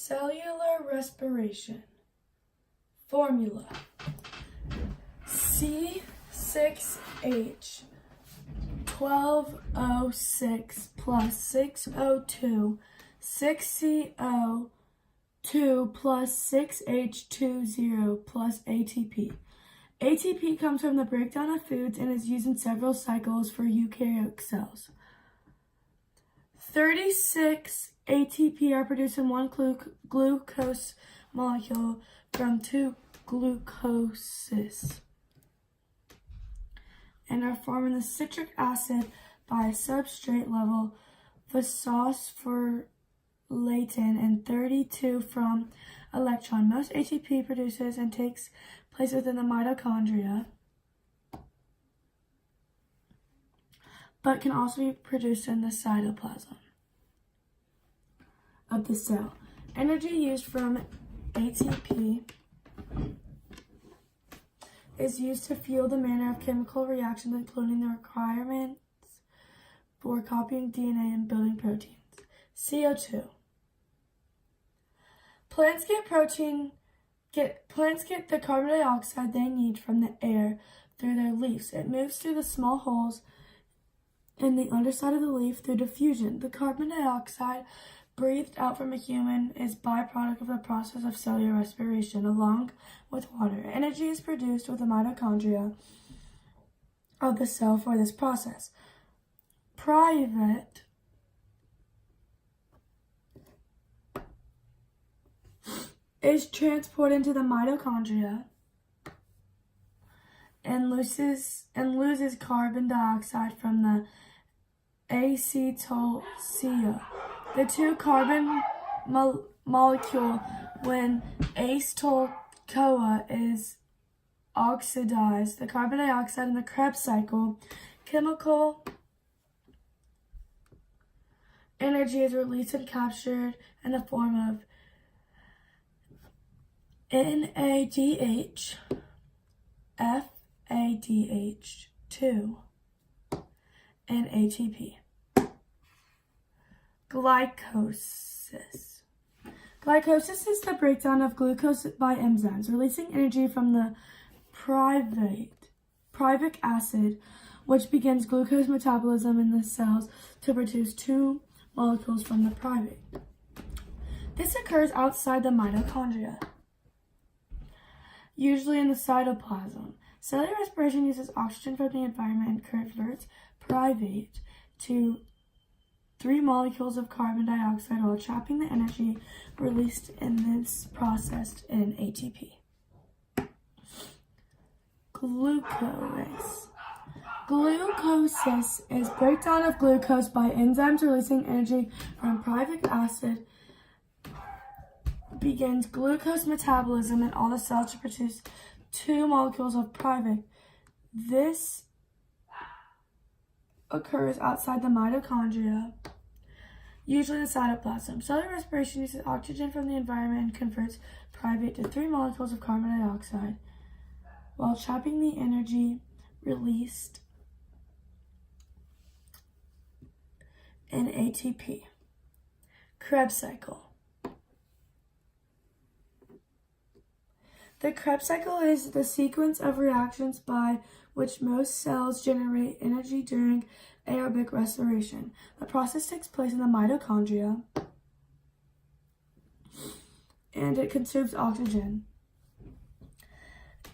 Cellular respiration. Formula: C6H12O6 plus 6O2, 6CO2 plus 6H20 plus ATP. ATP comes from the breakdown of foods and is used in several cycles for eukaryotic cells. 36 ATP are produced in one glucose molecule from two glucoses and are formed in the citric acid by a substrate level phosphorylated and 32 from electron. Most ATP produces and takes place within the mitochondria, but can also be produced in the cytoplasm of the cell. Energy used from ATP is used to fuel the manner of chemical reactions, including the requirements for copying DNA and building proteins. CO2. Plants get the carbon dioxide they need from the air through their leaves. It moves through the small holes in the underside of the leaf through diffusion. The carbon dioxide breathed out from a human is byproduct of the process of cellular respiration, along with water. Energy is produced with the mitochondria of the cell for this process. Private is transported into the mitochondria and loses carbon dioxide from the acetyl-CoA. The two carbon molecule, when acetyl-CoA is oxidized, the carbon dioxide in the Krebs cycle, chemical energy is released and captured in the form of NADH, FADH2, and ATP. Glycolysis. Glycolysis is the breakdown of glucose by enzymes, releasing energy from the pyruvic acid, which begins glucose metabolism in the cells to produce two molecules from the pyruvate. This occurs outside the mitochondria, usually in the cytoplasm. Cellular respiration uses oxygen from the environment and converts pyruvate to 3 molecules of carbon dioxide while trapping the energy released in this process in ATP. Glucose. Glucolysis is breakdown of glucose by enzymes releasing energy from pyruvic acid. Begins glucose metabolism in all the cells to produce 2 molecules of pyruvate. This occurs outside the mitochondria, usually the cytoplasm. Cellular respiration uses oxygen from the environment and converts pyruvate to 3 molecules of carbon dioxide while trapping the energy released in ATP. Krebs cycle. The Krebs cycle is the sequence of reactions by which most cells generate energy during aerobic respiration. The process takes place in the mitochondria and it consumes oxygen.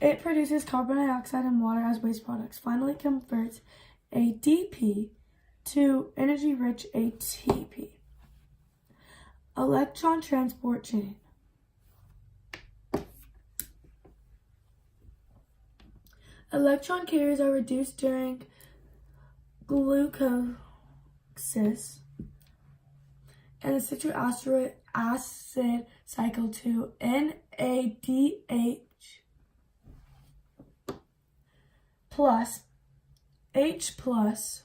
It produces carbon dioxide and water as waste products. Finally, it converts ADP to energy-rich ATP. Electron transport chain. Electron carriers are reduced during glucolysis and the citric acid cycle to NADH plus, H plus,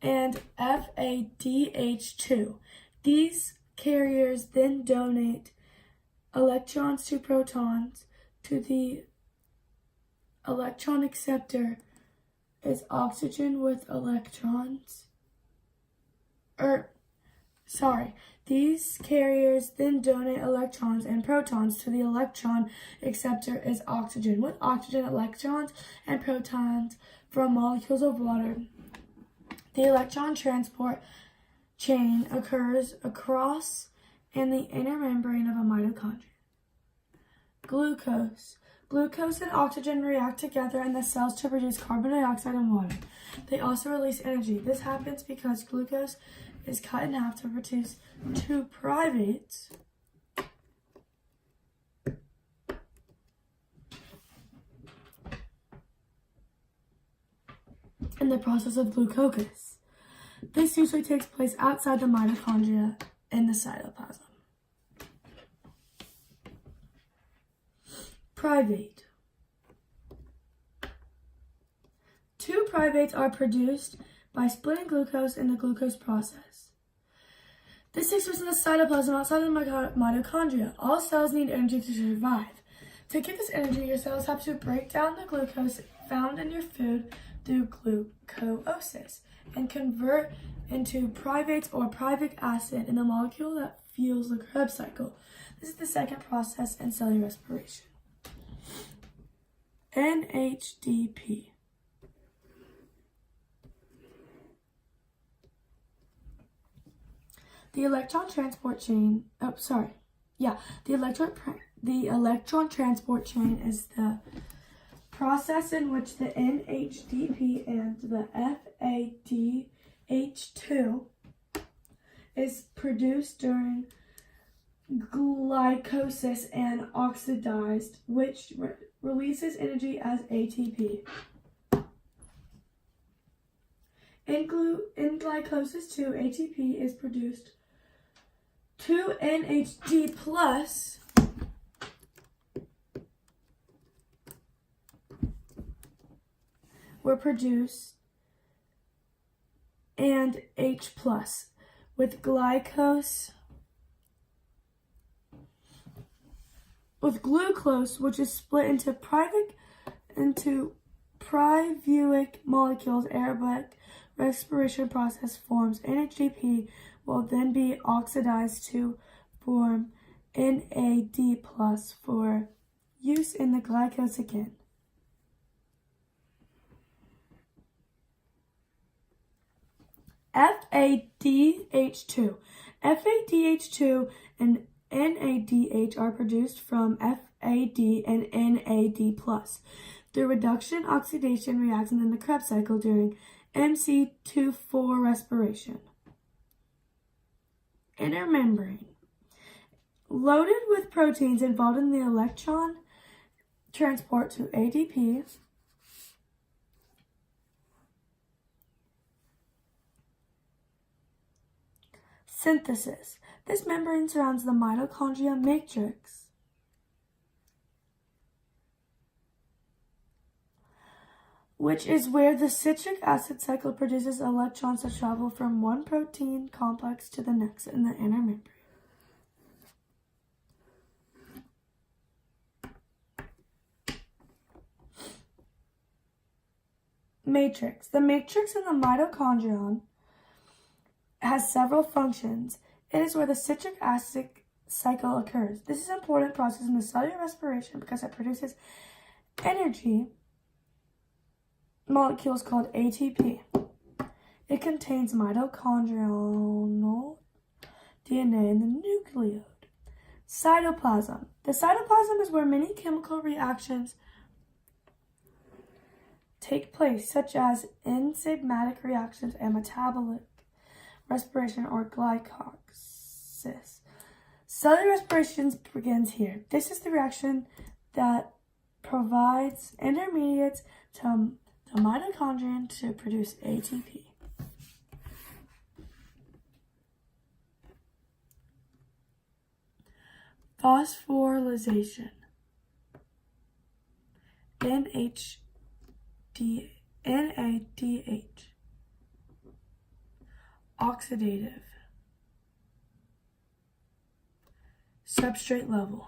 and FADH2. These carriers then donate electrons to protons to the electron acceptor is oxygen with electrons, These carriers then donate electrons and protons to the electron acceptor is oxygen, with oxygen, electrons, and protons from molecules of water. The electron transport chain occurs across in the inner membrane of a mitochondria. Glucose. Glucose and oxygen react together in the cells to produce carbon dioxide and water. They also release energy. This happens because glucose is cut in half to produce two privates in the process of glucosis. This usually takes place outside the mitochondria in the cytoplasm. Private. Two privates are produced by splitting glucose in the glucose process. This takes place in the cytoplasm outside of the mitochondria. All cells need energy to survive. To get this energy, your cells have to break down the glucose found in your food through glucosis and convert into privates or privic acid in the molecule that fuels the Krebs cycle. This is the second process in cellular respiration. NHDP. The electron transport chain, the electron transport chain is the process in which the NHDP and the FADH2 is produced during glycolysis and oxidized, which releases energy as ATP. In glycolysis 2, ATP is produced. 2 NHD plus were produced and H plus with glucose, which is split into privuic molecules. Aerobic respiration process forms NHDP will then be oxidized to form NAD plus for use in the glycose again. FADH2. FADH2 and NADH are produced from FAD and NAD plus through reduction oxidation reaction in the Krebs cycle during MC24 respiration. Inner membrane. Loaded with proteins involved in the electron transport to ADP, synthesis. This membrane surrounds the mitochondria matrix. Which is where the citric acid cycle produces electrons that travel from one protein complex to the next in the inner membrane. Matrix. The matrix in the mitochondrion has several functions. It is where the citric acid cycle occurs. This is an important process in the cellular respiration because it produces energy molecules called ATP. It contains mitochondrial DNA in the nucleode. Cytoplasm. The cytoplasm is where many chemical reactions take place, such as enzymatic reactions and metabolic respiration or glycolysis. Cellular respiration begins here. This is the reaction that provides intermediates to the mitochondrion to produce ATP. Phosphorylation. NADH. Oxidative. Substrate level.